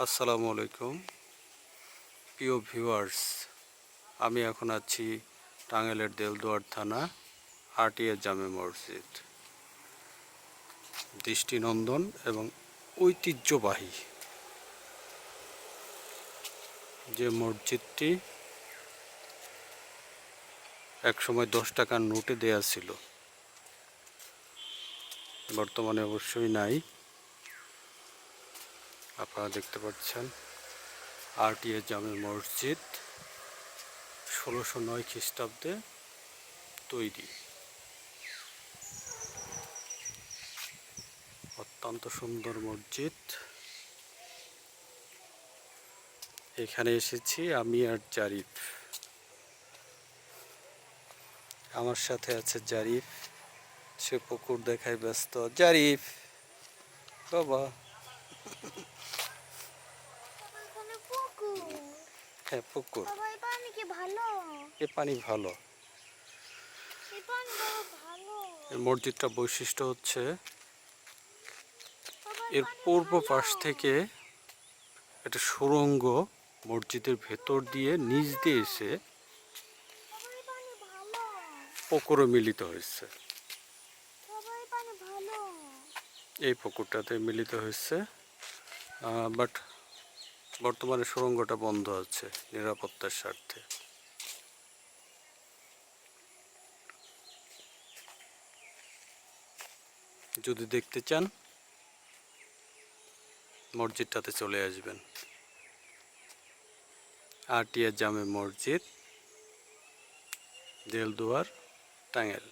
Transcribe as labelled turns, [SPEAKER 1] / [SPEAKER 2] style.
[SPEAKER 1] আসসালামু আলাইকুম প্রিয় ভিউয়ার্স, আমি এখন আছি টাঙ্গাইলের দেলদুয়ার থানা আটিয়া জামে মসজিদ। দৃষ্টিনন্দন এবং ঐতিহ্যবাহী যে মসজিদটি একসময় 10 টাকার নোটে দেয়া ছিল, বর্তমানে অবশ্যই নাই। আপনারা দেখতে পাচ্ছেন আটিয়া জামে মসজিদ 1609 খ্রিস্টাব্দে তৈরি। অত্যন্ত সুন্দর মসজিদ। এখানে এসেছি আমি আর জারিফ, আমার সাথে আছে জারিফ, সে পুকুর দেখায় ব্যস্ত। জারিফ বাবা, হ্যাঁ পুকুর, এ পানি ভালো। এই মসজিদটা বৈশিষ্ট্য হচ্ছে এর পূর্ব পাশ থেকে একটা সুড়ঙ্গ মসজিদের ভেতর দিয়ে নিচ দিয়ে এসে পুকুরে মিলিত হয়েছে। এই পুকুরটাতে মিলিত হয়েছে, বাট বর্তমানে সুড়ঙ্গটা বন্ধ আছে নিরাপত্তার স্বার্থে। যদি দেখতে চান মসজিদটাতে চলে আসবেন। আটিয়া জামে মসজিদ, দেলদুয়ার, টাঙ্গাইল।